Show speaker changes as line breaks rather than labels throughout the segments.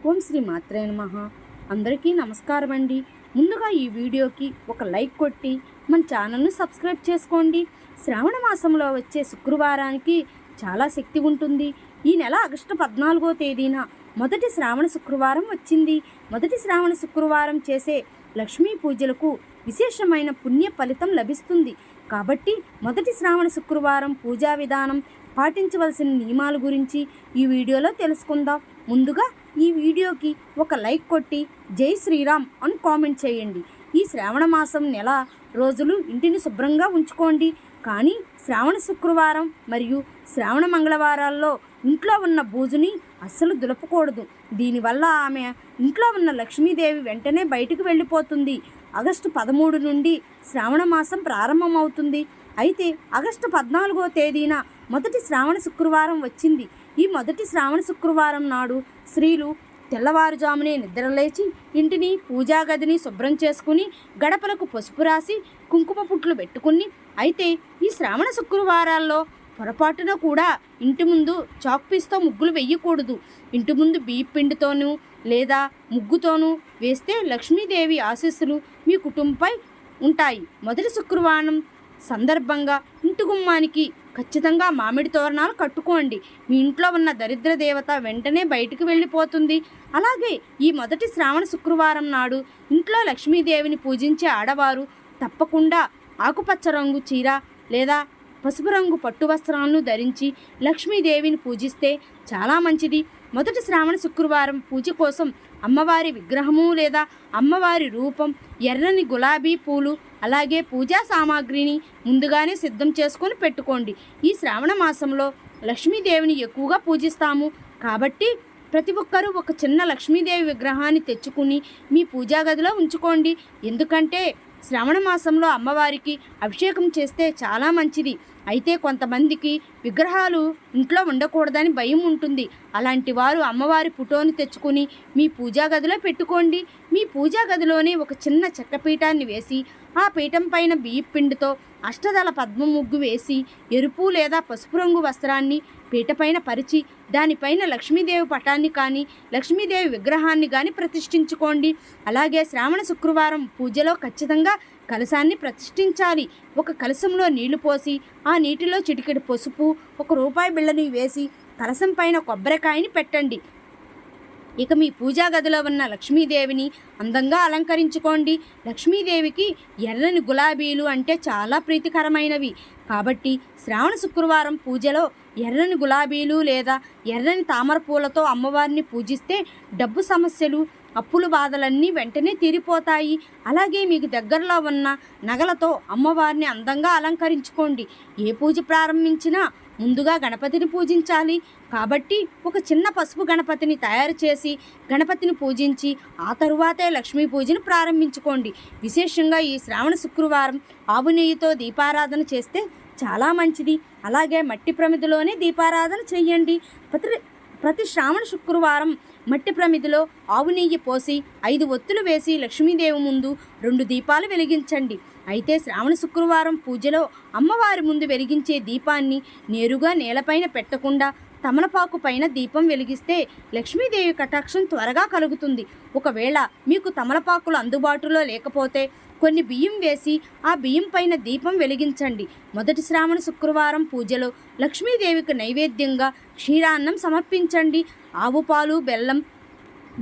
ఓం శ్రీ మాత్రే నమః. అందరికీ నమస్కారం అండి. ముందుగా ఈ వీడియోకి ఒక లైక్ కొట్టి మన ఛానల్ను సబ్స్క్రైబ్ చేసుకోండి. శ్రావణ మాసంలో వచ్చే శుక్రవారానికి చాలా శక్తి ఉంటుంది. ఈ నెల ఆగస్టు 14వ తేదీన మొదటి శ్రావణ శుక్రవారం వచ్చింది. మొదటి శ్రావణ శుక్రవారం చేసే లక్ష్మీ పూజలకు విశేషమైన పుణ్య ఫలితం లభిస్తుంది. కాబట్టి మొదటి శ్రావణ శుక్రవారం పూజా విధానం, పాటించవలసిన నియమాల గురించి ఈ వీడియోలో తెలుసుకుందాం. ముందుగా ఈ వీడియోకి ఒక లైక్ కొట్టి జై శ్రీరామ్ అని కామెంట్ చేయండి. ఈ శ్రావణ మాసం నెల రోజులు ఇంటిని శుభ్రంగా ఉంచుకోండి. కానీ శ్రావణ శుక్రవారం మరియు శ్రావణ మంగళవారాల్లో ఇంట్లో ఉన్న బూజుని అస్సలు దులపకూడదు. దీనివల్ల ఆమె ఇంట్లో ఉన్న లక్ష్మీదేవి వెంటనే బయటకు వెళ్ళిపోతుంది. ఆగస్టు 13 నుండి శ్రావణ మాసం ప్రారంభమవుతుంది. అయితే ఆగస్టు 14వ తేదీన మొదటి శ్రావణ శుక్రవారం వచ్చింది. ఈ మొదటి శ్రావణ శుక్రవారం నాడు స్త్రీలు తెల్లవారుజామునే నిద్రలేచి ఇంటిని, పూజా గదిని శుభ్రం చేసుకుని గడపలకు పసుపు రాసి కుంకుమ పుట్లు పెట్టుకుని, అయితే ఈ శ్రావణ శుక్రవారాల్లో పొరపాటున కూడా ఇంటి ముందు చాక్పీస్తో ముగ్గులు వేయకూడదు. ఇంటి ముందు బియ్యం పిండితోనూ లేదా ముగ్గుతోనూ వేస్తే లక్ష్మీదేవి ఆశీస్సులు మీ కుటుంబంపై ఉంటాయి. మొదటి శుక్రవారం సందర్భంగా ఇంటి గుమ్మానికి ఖచ్చితంగా మామిడి తోరణాలు కట్టుకోండి. మీ ఇంట్లో ఉన్న దరిద్ర దేవత వెంటనే బయటికి వెళ్ళిపోతుంది. అలాగే ఈ మొదటి శ్రావణ శుక్రవారం నాడు ఇంట్లో లక్ష్మీదేవిని పూజించే ఆడవారు తప్పకుండా ఆకుపచ్చ రంగు చీర లేదా పసుపు రంగు పట్టు వస్త్రాలను ధరించి లక్ష్మీదేవిని పూజిస్తే చాలా మంచిది. మొదటి శ్రావణ శుక్రవారం పూజ కోసం అమ్మవారి విగ్రహము లేదా అమ్మవారి రూపం, ఎర్రని గులాబీ పూలు, అలాగే పూజా సామాగ్రిని ముందుగానే సిద్ధం చేసుకొని పెట్టుకోండి. ఈ శ్రావణ మాసంలో లక్ష్మీదేవిని ఎక్కువగా పూజిస్తాము కాబట్టి ప్రతి ఒక్కరూ ఒక చిన్న లక్ష్మీదేవి విగ్రహాన్ని తెచ్చుకుని మీ పూజా గదిలో ఉంచుకోండి. ఎందుకంటే శ్రావణ మాసంలో అమ్మవారికి అభిషేకం చేస్తే చాలా మంచిది. అయితే కొంతమందికి విగ్రహాలు ఇంట్లో ఉండకూడదని భయం ఉంటుంది. అలాంటి వారు అమ్మవారి ఫోటోని తెచ్చుకొని మీ పూజా గదిలో పెట్టుకోండి. మీ పూజా గదిలోనే ఒక చిన్న చెక్క పీఠాన్ని వేసి ఆ పీఠం పైన బియ్యం పిండితో అష్టదళ పద్మ ముగ్గు వేసి ఎరుపు లేదా పసుపు రంగు వస్త్రాన్ని పీటపైన పరిచి దానిపైన లక్ష్మీదేవి పటాన్ని కానీ లక్ష్మీదేవి విగ్రహాన్ని కానీ ప్రతిష్ఠించుకోండి. అలాగే శ్రావణ శుక్రవారం పూజలో ఖచ్చితంగా కలశాన్ని ప్రతిష్ఠించాలి. ఒక కలశంలో నీళ్లు పోసి ఆ నీటిలో చిటికెడు పసుపు, ₹1 బిళ్ళని వేసి కలశం పైన కొబ్బరికాయని పెట్టండి. ఇక మీ పూజా గదిలో ఉన్న లక్ష్మీదేవిని అందంగా అలంకరించుకోండి. లక్ష్మీదేవికి ఎర్రని గులాబీలు అంటే చాలా ప్రీతికరమైనవి. కాబట్టి శ్రావణ శుక్రవారం పూజలో ఎర్రని గులాబీలు లేదా ఎర్రని తామర పూలతో అమ్మవారిని పూజిస్తే డబ్బు సమస్యలు, అప్పుల బాధలన్నీ వెంటనే తీరిపోతాయి. అలాగే మీకు దగ్గరలో ఉన్న నగలతో అమ్మవారిని అందంగా అలంకరించుకోండి. ఏ పూజ ప్రారంభించినా ముందుగా గణపతిని పూజించాలి. కాబట్టి ఒక చిన్న పసుపు గణపతిని తయారు చేసి గణపతిని పూజించి ఆ తరువాతే లక్ష్మీ పూజను ప్రారంభించుకోండి. విశేషంగా ఈ శ్రావణ శుక్రవారం ఆవు నెయ్యితో దీపారాధన చేస్తే చాలా మంచిది. అలాగే మట్టి ప్రమిదలోనే దీపారాధన చేయండి. ప్రతి శ్రావణ శుక్రవారం మట్టి ప్రమిదిలో ఆవు నెయ్యి పోసి 5 ఒత్తులు వేసి లక్ష్మీదేవి ముందు 2 దీపాలు వెలిగించండి. అయితే శ్రావణ శుక్రవారం పూజలో అమ్మవారి ముందు వెలిగించే దీపాన్ని నేరుగా నేలపైన పెట్టకుండా తమలపాకు పైన దీపం వెలిగిస్తే లక్ష్మీదేవి కటాక్షం త్వరగా కలుగుతుంది. ఒకవేళ మీకు తమలపాకులు అందుబాటులో లేకపోతే కొన్ని బియ్యం వేసి ఆ బియ్యం పైన దీపం వెలిగించండి. మొదటి శ్రావణ శుక్రవారం పూజలో లక్ష్మీదేవికి నైవేద్యంగా క్షీరాన్నం సమర్పించండి. ఆవు పాలు, బెల్లం,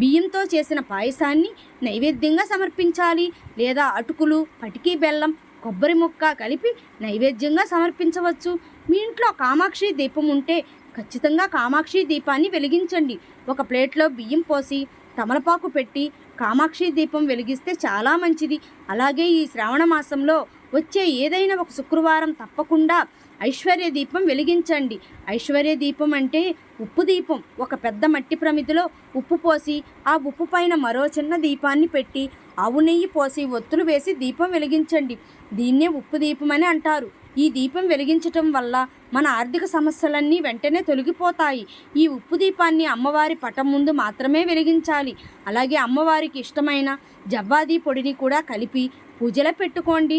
బియ్యంతో చేసిన పాయసాన్ని నైవేద్యంగా సమర్పించాలి. లేదా అటుకులు, పటికీ బెల్లం, కొబ్బరి ముక్క కలిపి నైవేద్యంగా సమర్పించవచ్చు. మీ ఇంట్లో కామాక్షి దీపం ఉంటే ఖచ్చితంగా కామాక్షి దీపాన్ని వెలిగించండి. ఒక ప్లేట్లో బియ్యం పోసి తమలపాకు పెట్టి కామాక్షి దీపం వెలిగిస్తే చాలా మంచిది. అలాగే ఈ శ్రావణ మాసంలో వచ్చే ఏదైనా ఒక శుక్రవారం తప్పకుండా ఐశ్వర్య దీపం వెలిగించండి. ఐశ్వర్య దీపం అంటే ఉప్పు దీపం. ఒక పెద్ద మట్టి ప్రమిదిలో ఉప్పు పోసి ఆ ఉప్పు పైన మరో చిన్న దీపాన్ని పెట్టి ఆవు నెయ్యి పోసి ఒత్తులు వేసి దీపం వెలిగించండి. దీన్నే ఉప్పు దీపం అని అంటారు. ఈ దీపం వెలిగించటం వల్ల మన ఆర్థిక సమస్యలన్నీ వెంటనే తొలగిపోతాయి. ఈ ఉప్పు దీపాన్ని అమ్మవారి పటం ముందు మాత్రమే వెలిగించాలి. అలాగే అమ్మవారికి ఇష్టమైన జవ్వాది పొడిని కూడా కలిపి పూజలో పెట్టుకోండి.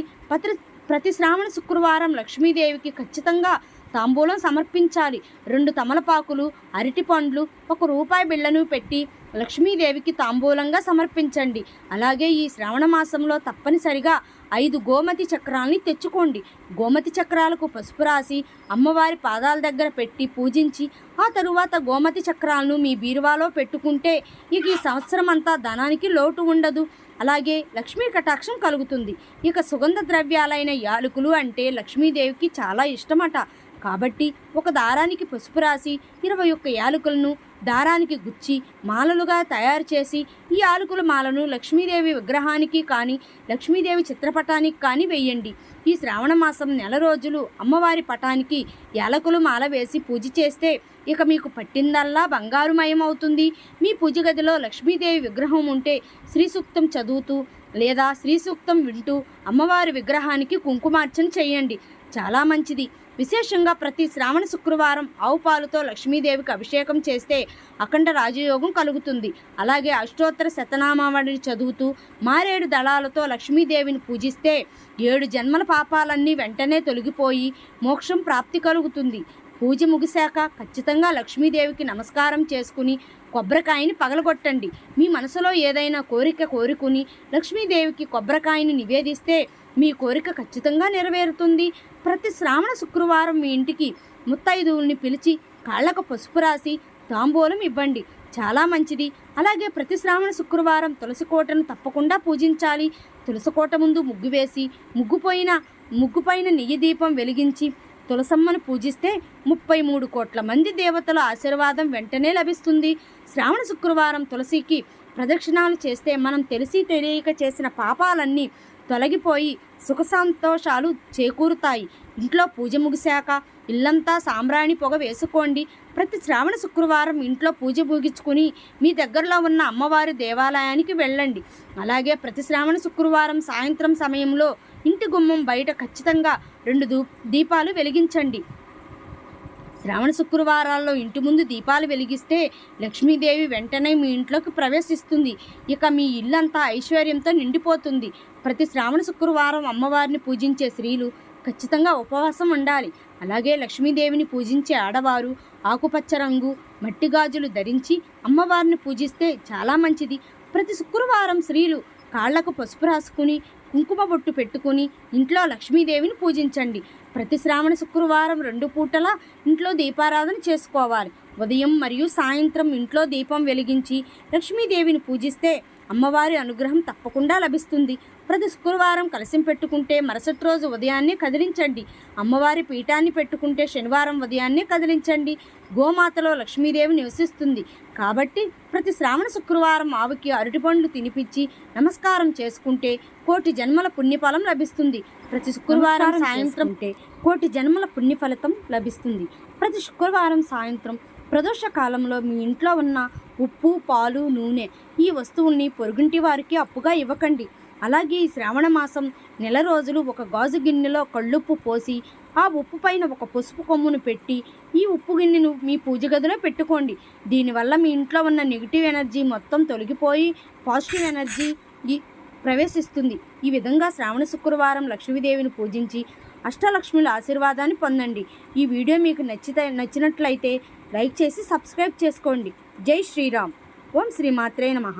ప్రతి శ్రావణ శుక్రవారం లక్ష్మీదేవికి ఖచ్చితంగా తాంబూలం సమర్పించాలి. 2 తమలపాకులు, అరటి పండ్లు, ₹1 బిళ్ళను పెట్టి లక్ష్మీదేవికి తాంబూలంగా సమర్పించండి. అలాగే ఈ శ్రావణ మాసంలో తప్పనిసరిగా 5 గోమతి చక్రాలని తెచ్చుకోండి. గోమతి చక్రాలకు పసుపు రాసి అమ్మవారి పాదాల దగ్గర పెట్టి పూజించి ఆ తరువాత గోమతి చక్రాలను మీ బీరువాలో పెట్టుకుంటే ఇక ఈ సంవత్సరం అంతా ధనానికి లోటు ఉండదు. అలాగే లక్ష్మీ కటాక్షం కలుగుతుంది. ఇక సుగంధ ద్రవ్యాలైన యాలకులు అంటే లక్ష్మీదేవికి చాలా ఇష్టమట. కాబట్టి ఒక దారానికి పసుపు రాసి 21 యాలకులను దారానికి గుచ్చి మాలలుగా తయారు చేసి ఈ యాలకుల మాలను లక్ష్మీదేవి విగ్రహానికి కానీ లక్ష్మీదేవి చిత్రపటానికి కానీ వేయండి. ఈ శ్రావణ మాసం నెల రోజులు అమ్మవారి పటానికి యాలకుల మాల వేసి పూజ చేస్తే ఇక మీకు పట్టిందల్లా బంగారుమయం అవుతుంది. మీ పూజ గదిలో లక్ష్మీదేవి విగ్రహం ఉంటే శ్రీ సూక్తం చదువుతూ లేదా శ్రీ సూక్తం వింటూ అమ్మవారి విగ్రహానికి కుంకుమార్చన చేయండి. చాలా మంచిది. విశేషంగా ప్రతి శ్రావణ శుక్రవారం ఆవు పాలుతో లక్ష్మీదేవికి అభిషేకం చేస్తే అఖండ రాజయోగం కలుగుతుంది. అలాగే అష్టోత్తర శతనామావళిని చదువుతూ మారేడు దళాలతో లక్ష్మీదేవిని పూజిస్తే 7 జన్మల పాపాలన్నీ వెంటనే తొలగిపోయి మోక్షం ప్రాప్తి కలుగుతుంది. పూజ ముగిశాక ఖచ్చితంగా లక్ష్మీదేవికి నమస్కారం చేసుకుని కొబ్బరికాయని పగలగొట్టండి. మీ మనసులో ఏదైనా కోరిక కోరుకుని లక్ష్మీదేవికి కొబ్బరికాయని నివేదిస్తే మీ కోరిక ఖచ్చితంగా నెరవేరుతుంది. ప్రతి శ్రావణ శుక్రవారం మీ ఇంటికి ముత్తైదువుల్ని పిలిచి కాళ్ళకు పసుపు రాసి తాంబూలం ఇవ్వండి. చాలా మంచిది. అలాగే ప్రతి శ్రావణ శుక్రవారం తులసికోటను తప్పకుండా పూజించాలి. తులసికోట ముందు ముగ్గు వేసి ముగ్గుపైన నెయ్యి దీపం వెలిగించి తులసమ్మను పూజిస్తే 33 కోట్ల మంది దేవతల ఆశీర్వాదం వెంటనే లభిస్తుంది. శ్రావణ శుక్రవారం తులసికి ప్రదక్షిణాలు చేస్తే మనం తెలిసి తెలియక చేసిన పాపాలన్నీ తొలగిపోయి సుఖ సంతోషాలు చేకూరుతాయి. ఇంట్లో పూజ ముగిశాక ఇల్లంతా సాంబ్రాణి పొగ వేసుకోండి. ప్రతి శ్రావణ శుక్రవారం ఇంట్లో పూజ ముగించుకుని మీ దగ్గరలో ఉన్న అమ్మవారి దేవాలయానికి వెళ్ళండి. అలాగే ప్రతి శ్రావణ శుక్రవారం సాయంత్రం సమయంలో ఇంటి గుమ్మం బయట ఖచ్చితంగా 2 దీపాలు వెలిగించండి. శ్రావణ శుక్రవారాల్లో ఇంటి ముందు దీపాలు వెలిగిస్తే లక్ష్మీదేవి వెంటనే మీ ఇంట్లోకి ప్రవేశిస్తుంది. ఇక మీ ఇల్లంతా ఐశ్వర్యంతో నిండిపోతుంది. ప్రతి శ్రావణ శుక్రవారం అమ్మవారిని పూజించే స్త్రీలు ఖచ్చితంగా ఉపవాసం ఉండాలి. అలాగే లక్ష్మీదేవిని పూజించే ఆడవారు ఆకుపచ్చ రంగు మట్టి గాజులు ధరించి అమ్మవారిని పూజిస్తే చాలా మంచిది. ప్రతి శుక్రవారం స్త్రీలు కాళ్లకు పసుపు రాసుకుని కుంకుమ బొట్టు పెట్టుకుని ఇంట్లో లక్ష్మీదేవిని పూజించండి. ప్రతి శ్రావణ శుక్రవారం 2 పూటలా ఇంట్లో దీపారాధన చేసుకోవాలి. ఉదయం మరియు సాయంత్రం ఇంట్లో దీపం వెలిగించి లక్ష్మీదేవిని పూజిస్తే అమ్మవారి అనుగ్రహం తప్పకుండా లభిస్తుంది. ప్రతి శుక్రవారం కలశం పెట్టుకుంటే మరుసటి రోజు ఉదయాన్నే కదిలించండి. అమ్మవారి పీఠాన్ని పెట్టుకుంటే శనివారం ఉదయాన్నే కదిలించండి. గోమాతలో లక్ష్మీదేవి నివసిస్తుంది కాబట్టి ప్రతి శ్రావణ శుక్రవారం ఆవుకి అరటిపండ్లు తినిపించి నమస్కారం చేసుకుంటే 1,000,000 జన్మల పుణ్యఫలం లభిస్తుంది. ప్రతి శుక్రవారం సాయంత్రం 1,000,000 జన్మల పుణ్యఫలితం లభిస్తుంది. ప్రతి శుక్రవారం సాయంత్రం ప్రదోష కాలంలో మీ ఇంట్లో ఉన్న ఉప్పు, పాలు, నూనె ఈ వస్తువుల్ని పొరుగింటి వారికి అప్పుగా ఇవ్వకండి. అలాగే ఈ శ్రావణ మాసం నెల రోజులు ఒక గాజు గిన్నెలో కళ్ళుప్పు పోసి ఆ ఉప్పు పైన ఒక పసుపు కొమ్మును పెట్టి ఈ ఉప్పు గిన్నెను మీ పూజ గదిలో పెట్టుకోండి. దీనివల్ల మీ ఇంట్లో ఉన్న నెగిటివ్ ఎనర్జీ మొత్తం తొలగిపోయి పాజిటివ్ ఎనర్జీ ప్రవేశిస్తుంది. ఈ విధంగా శ్రావణ శుక్రవారం లక్ష్మీదేవిని పూజించి అష్టలక్ష్మిల ఆశీర్వాదాన్ని పొందండి. ఈ వీడియో మీకు నచ్చినట్లయితే లైక్ చేసి సబ్స్క్రైబ్ చేసుకోండి. జై శ్రీరామ్. ఓం శ్రీ మాత్రే నమః.